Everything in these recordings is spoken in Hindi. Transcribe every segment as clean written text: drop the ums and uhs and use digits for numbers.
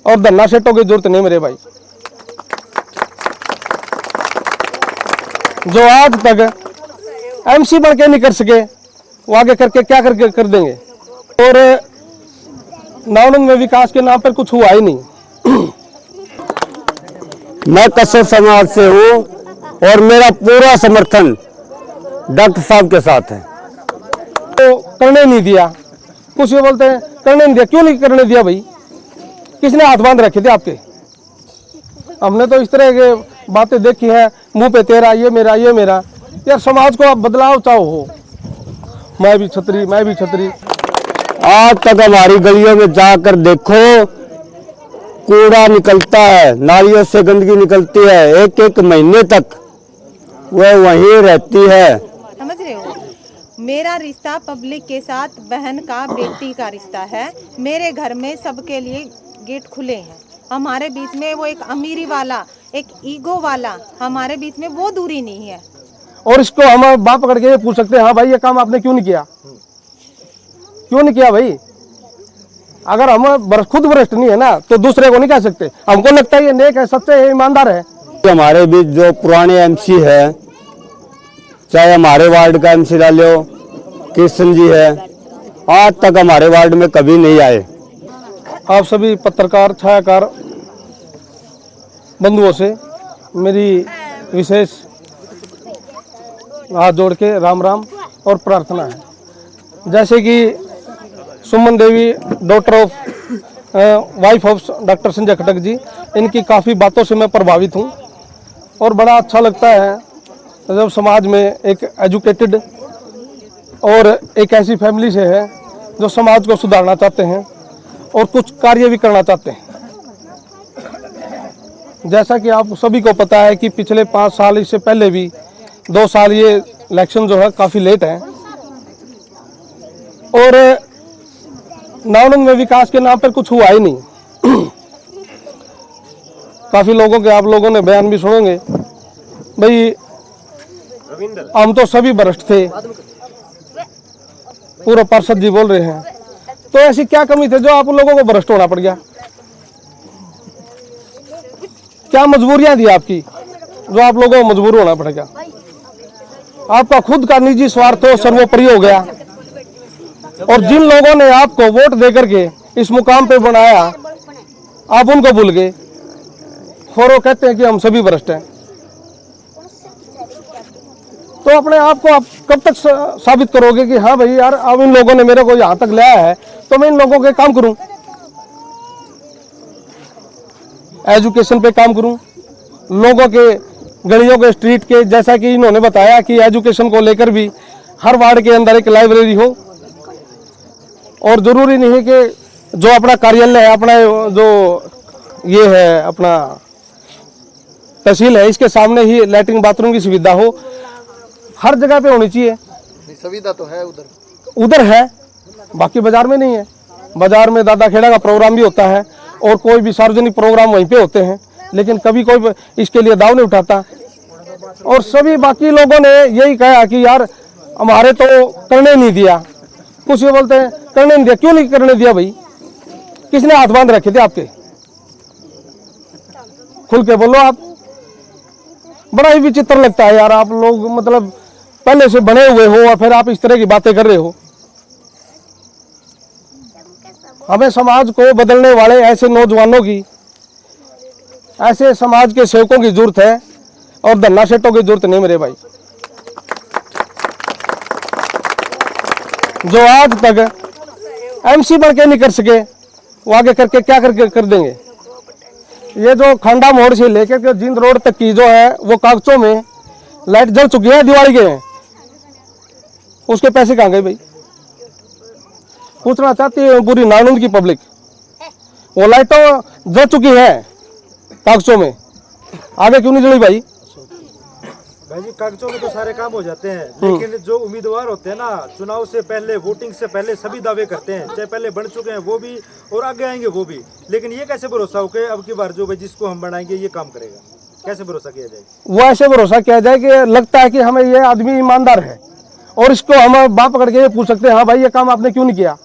और धन्ना सेठों की जरूरत नहीं मेरे भाई। जो आज तक एमसी बन के नहीं कर सके वो आगे करके क्या करके कर देंगे। और नावड़न में विकास के नाम पर कुछ हुआ ही नहीं। मैं कश्यप समाज से हूँ और मेरा पूरा समर्थन डॉक्टर साहब के साथ है। तो करने नहीं दिया, कुछ ये बोलते हैं करने नहीं दिया। क्यों नहीं करने दिया भाई? किसने हाथ बांध रखे थे आपके? हमने तो इस तरह के बातें देखी है, मुंह पे तेरा ये मेरा ये मेरा। यार समाज को आप बदलाव चाहो हो, मैं भी छतरी मैं भी छतरी। आज तक हमारी गलियों में जाकर देखो, कूड़ा निकलता है, नालियों से गंदगी निकलती है, एक एक महीने तक वह वहीं रहती है। समझ रहे हो? मेरा रिश्ता पब्लिक के साथ बहन का बेटी का रिश्ता है। मेरे घर में सबके लिए गेट खुले हैं। हमारे बीच में वो एक अमीरी वाला, एक ईगो वाला, हमारे बीच में वो दूरी नहीं है। और इसको हम बाप पकड़ के पूछ सकते हैं, हाँ भाई ये काम आपने क्यों नहीं किया? क्यों नहीं किया भाई? अगर हम खुद भ्रष्ट नहीं है ना तो दूसरे को नहीं कह सकते। हमको लगता है ये नेक है, सच्चे है, ईमानदार है। हमारे बीच जो पुराने एमसी है, चाहे हमारे वार्ड का एमसी डालो कृष्ण जी है, आज तक हमारे वार्ड में कभी नहीं आए। आप सभी पत्रकार छायाकार बंधुओं से मेरी विशेष हाथ जोड़ के राम राम और प्रार्थना है। जैसे कि Suman Devi daughter of wife of doctor Sanjay Khatak ji, इनकी काफ़ी बातों से मैं प्रभावित हूँ और बड़ा अच्छा लगता है जब समाज में एक एजुकेटेड और एक ऐसी फैमिली से है जो समाज को सुधारना चाहते हैं और कुछ कार्य भी करना चाहते हैं। जैसा कि आप सभी को पता है कि पिछले 5 साल, इससे पहले भी 2 साल, ये इलेक्शन जो है काफ़ी लेट है और नावड़न में विकास के नाम पर कुछ हुआ ही नहीं। काफ़ी लोगों के, आप लोगों ने बयान भी सुनोगे भाई, हम तो सभी भ्रष्ट थे, पूरा पार्षद जी बोल रहे हैं। तो ऐसी क्या कमी थी जो आप लोगों को भ्रष्ट होना पड़ गया? क्या मजबूरियां थी आपकी जो आप लोगों को मजबूर होना पड़ेगा? आपका खुद का निजी स्वार्थ सर्वोपरि हो गया और जिन लोगों ने आपको वोट देकर के इस मुकाम पे बनाया, आप उनको भूल गए और वो कहते हैं कि हम सभी भ्रष्ट हैं। तो अपने आप को आप कब तक साबित करोगे कि हाँ भाई यार, अब इन लोगों ने मेरे को यहाँ तक लाया है तो मैं इन लोगों के काम करूं, एजुकेशन पे काम करूं, लोगों के गलियों के स्ट्रीट के, जैसा कि इन्होंने बताया कि एजुकेशन को लेकर भी हर वार्ड के अंदर एक लाइब्रेरी हो। और ज़रूरी नहीं है कि जो अपना कार्यालय है, अपना जो ये है अपना तहसील है, इसके सामने ही लैट्रिन बाथरूम की सुविधा हो। हर जगह पे होनी चाहिए। सुविधा तो है उधर है, बाकी बाजार में नहीं है। बाजार में दादा खेड़ा का प्रोग्राम भी होता है और कोई भी सार्वजनिक प्रोग्राम वहीं पे होते हैं, लेकिन कभी कोई इसके लिए दाव नहीं उठाता। और सभी बाकी लोगों ने यही कहा कि यार हमारे तो करने नहीं दिया, कुछ ये बोलते हैं करने नहीं दिया। क्यों नहीं करने दिया भाई? किसने हाथ बांध रखे थे आपके? खुल के बोलो आप। बड़ा ही विचित्र लगता है यार, आप लोग मतलब पहले से बने हुए हो और फिर आप इस तरह की बातें कर रहे हो। हमें समाज को बदलने वाले ऐसे नौजवानों की, ऐसे समाज के सेवकों की जरूरत है और धन्ना सेठों की जरूरत नहीं मेरे भाई। जो आज तक एमसी बन के नहीं कर सके वो आगे करके क्या करके कर देंगे। ये जो खंडा मोड़ से लेकर के जिंद रोड तक की जो है वो कागजों में लाइट जल चुकी है, दिवाली के हैं, उसके पैसे कहाँ गए भाई? पूछना चाहती है पूरी नानून की पब्लिक। वो लाइटों जल चुकी है कागजों में, आगे क्यों नहीं जली भाई? भाई जी कागजों में तो सारे काम हो जाते हैं, लेकिन जो उम्मीदवार होते हैं ना, चुनाव से पहले, वोटिंग से पहले सभी दावे करते हैं, चाहे पहले बन चुके हैं वो भी और आगे आएंगे वो भी। लेकिन ये कैसे भरोसा हो कि अब की बार जो भाई जिसको हम बनाएंगे ये काम करेगा? कैसे भरोसा किया जाए? वो ऐसे भरोसा किया जाए कि लगता है कि हमें ये आदमी ईमानदार है और इसको हम बाप पकड़ के पूछ सकते हैं, हाँ भाई ये काम आपने क्यों नहीं किया?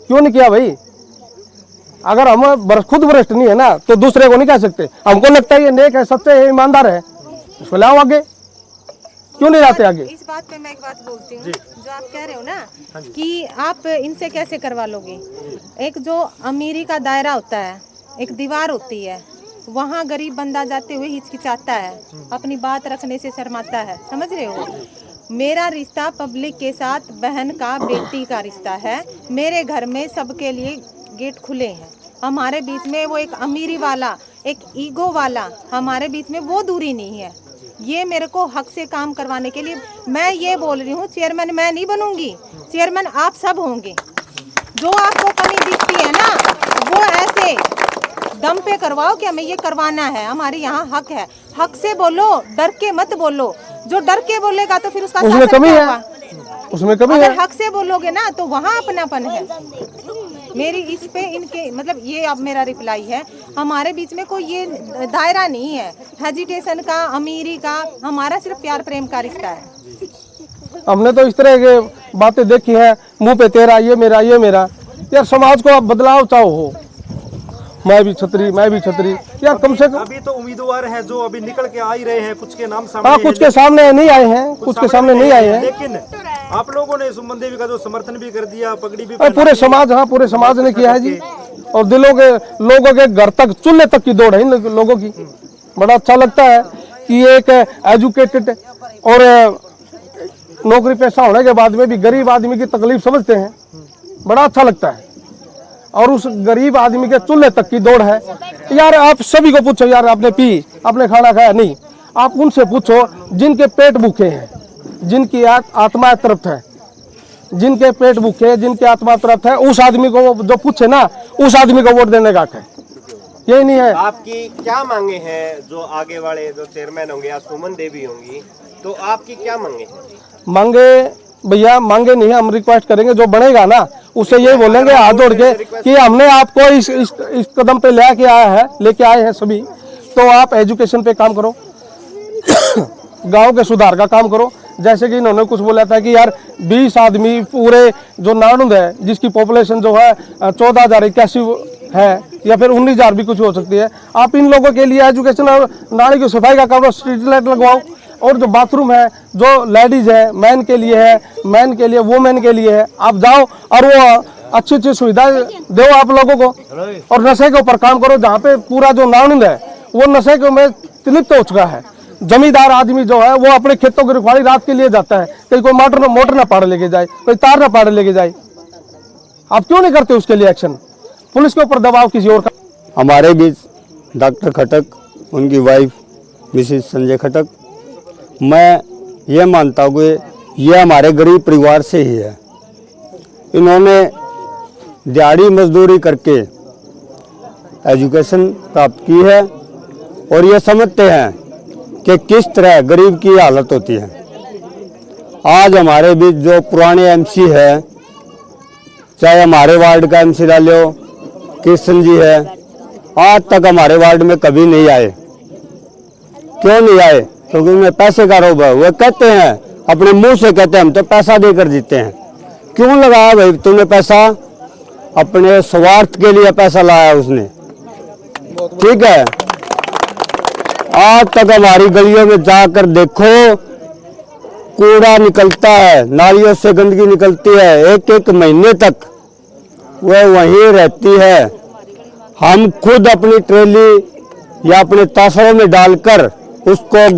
क्यों नहीं किया भाई? अगर हम खुद भ्रष्ट नहीं है ना तो दूसरे को नहीं कह सकते। हमको लगता है ये नेक है, सच्चे है, ईमानदार है, इसको लाओ आगे, क्यों नहीं लाते आगे? इस बात पे मैं एक बात बोलती हूँ, जो आप कह रहे हो ना कि आप इनसे कैसे करवा लोगे। एक जो अमीरी का दायरा होता है, एक दीवार होती है, वहाँ गरीब बंदा जाते हुए हिचकिचाता है, अपनी बात रखने से शर्माता है, समझ रहे हो। मेरा रिश्ता पब्लिक के साथ बहन का बेटी का रिश्ता है। मेरे घर में सबके लिए गेट खुले हैं। हमारे बीच में वो एक अमीरी वाला, एक ईगो वाला, हमारे बीच में वो दूरी नहीं है। ये मेरे को हक से काम करवाने के लिए मैं ये बोल रही हूँ, चेयरमैन मैं नहीं बनूंगी, चेयरमैन आप सब होंगे। जो आपको कमी दिखती है ना, वो ऐसे दम पे करवाओ कि हमें ये करवाना है, हमारे यहाँ हक है। हक से बोलो, डर के मत बोलो। जो डर के बोलेगा तो फिर उसका उसमें शासन कमी क्या है, हुआ? उसमें कमी अगर है। हक से बोलोगे ना तो वहाँ अपनापन है। मेरी इस पे इनके मतलब ये अब मेरा रिप्लाई है, हमारे बीच में कोई ये दायरा नहीं है हेजिटेशन का, अमीरी का, हमारा सिर्फ प्यार प्रेम का रिश्ता है। हमने तो इस तरह के बातें देखी है, मुंह पे तेरा, ये मेरा, ये मेरा। यार समाज को आप बदलाव चाहो हो, मैं भी छतरी, मैं भी छतरी, यार कम से कम। अभी तो उम्मीदवार हैं जो अभी निकल के आ ही रहे हैं, कुछ के नाम सामने हाँ, कुछ के सामने नहीं आए हैं, कुछ के सामने नहीं आए हैं, लेकिन आप लोगों ने सुमन देवी का जो समर्थन भी कर दिया, पगड़ी भी और पूरे समाज, हाँ पूरे समाज ने किया है जी। और दिलों के लोगों के घर तक, चूल्हे तक की दौड़ है इन लोगों की। बड़ा अच्छा लगता है कि एक एजुकेटेड और नौकरी पेशा होने के बाद में भी गरीब आदमी की तकलीफ समझते हैं, बड़ा अच्छा लगता है। और उस गरीब आदमी के चूल्हे तक की दौड़ है। यार आप सभी को पूछो, यार आपने पी, आपने खाना खाया? नहीं। आप उनसे पूछो जिनके पेट भूखे हैं, जिनकी आत्मा तृप्त है, जिनके पेट भूखे हैं, जिनकी आत्मा तृप्त है, उस आदमी को जो पूछे ना, उस आदमी को वोट देने का हक है। यही नहीं है। आपकी क्या मांगे हैं? जो आगे वाले जो चेयरमैन होंगे या सुमन देवी होंगी, तो आपकी क्या मांगे हैं? मांगे भैया, मांगे नहीं है, हम रिक्वेस्ट करेंगे जो बनेगा ना उससे यही बोलेंगे हाथ जोड़ के कि हमने आपको इस कदम पे लेके आए हैं सभी, तो आप एजुकेशन पे काम करो, गांव के सुधार का काम करो। जैसे कि इन्होंने कुछ बोला था कि यार 20 आदमी पूरे जो नानुंद है, जिसकी पॉपुलेशन जो है 14,081 है या फिर 19,000 भी कुछ हो सकती है, आप इन लोगों के लिए एजुकेशन और नाली की सफाई का करो, स्ट्रीट लाइट लगवाओ। और जो बाथरूम है, जो लेडीज है, मैन के लिए है, मैन के लिए, वुमेन के लिए है, आप जाओ और वो अच्छी अच्छी सुविधा दो आप लोगों को। और नशे के ऊपर काम करो, जहाँ पे पूरा जो नानुंद है वो नशे के में लिप्त हो चुका है। जमींदार आदमी जो है वो अपने खेतों की रखवाली रात के लिए जाता है, कहीं कोई मोटर ना पाड़ लेके जाए, कोई तार ना पाड़ लेके जाए। आप क्यों नहीं करते उसके लिए एक्शन? पुलिस के ऊपर दबाव किसी और का। हमारे बीच डॉक्टर खटक, उनकी वाइफ मिसेस संजय खटक, मैं ये मानता हूँ कि ये हमारे गरीब परिवार से ही है। इन्होंने दिहाड़ी मजदूरी करके एजुकेशन प्राप्त की है और ये समझते हैं कि किस तरह गरीब की हालत होती है। आज हमारे बीच जो पुराने एमसी है, चाहे हमारे वार्ड का एमसी डालो कृष्ण जी है, आज तक हमारे वार्ड में कभी नहीं आए। क्यों नहीं आए? क्योंकि उन्हें पैसे का रोब है। वो कहते हैं, अपने मुंह से कहते हैं हम तो पैसा देकर जीते हैं। क्यों लगाया भाई तुमने पैसा? अपने स्वार्थ के लिए पैसा लाया उसने, ठीक है। आज तक हमारी गलियों में जाकर देखो, कूड़ा निकलता है, नालियों से गंदगी निकलती है, एक एक महीने तक वह वहीं रहती है। हम खुद अपनी ट्रेली या अपने तासरों में डालकर उसको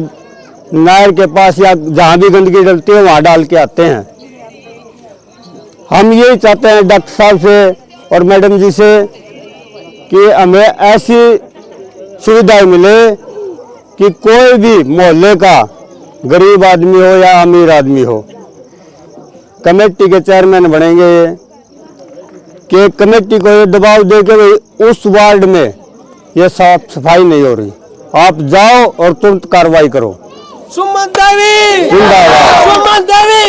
नहर के पास या जहाँ भी गंदगी डलती है वहाँ डाल के आते हैं। हम यही चाहते हैं डॉक्टर साहब से और मैडम जी से कि हमें ऐसी सुविधाएं मिले कि कोई भी मोहल्ले का गरीब आदमी हो या अमीर आदमी हो, कमेटी के चेयरमैन बनेंगे कि कमेटी को ये दबाव दे के उस वार्ड में ये साफ सफाई नहीं हो रही, आप जाओ और तुरंत कार्रवाई करो। सुमन देवी जिंदाबाद। सुमन देवी।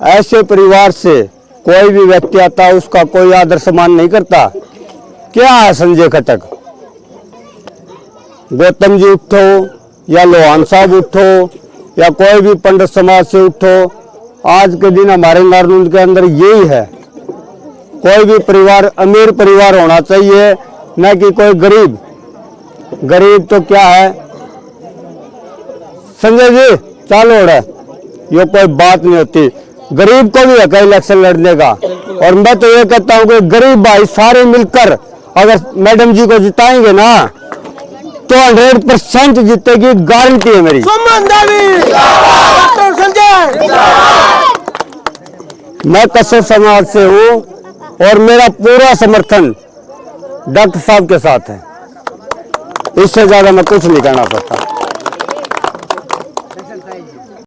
ऐसे परिवार से कोई भी व्यक्ति आता है उसका कोई आदर सम्मान नहीं करता। क्या है संजय खटक? गौतम जी उठो या लोहान साहब उठो या कोई भी पंडित समाज से उठो, आज के दिन हमारे नारनूंद के अंदर यही है कोई भी परिवार अमीर परिवार होना चाहिए, न कि कोई गरीब। गरीब तो क्या है संजय जी, चालू हो रहा है, ये कोई बात नहीं होती। गरीब को भी है इलेक्शन लड़ने का। और मैं तो ये कहता हूँ कि गरीब भाई सारे मिलकर अगर मैडम जी को जिताएंगे ना तो 100% जीतेगी, गारंटी है मेरी। मैं कस्बा समाज से हूँ और मेरा पूरा समर्थन डॉक्टर साहब के साथ है। इससे ज्यादा मैं कुछ नहीं कहना चाहता।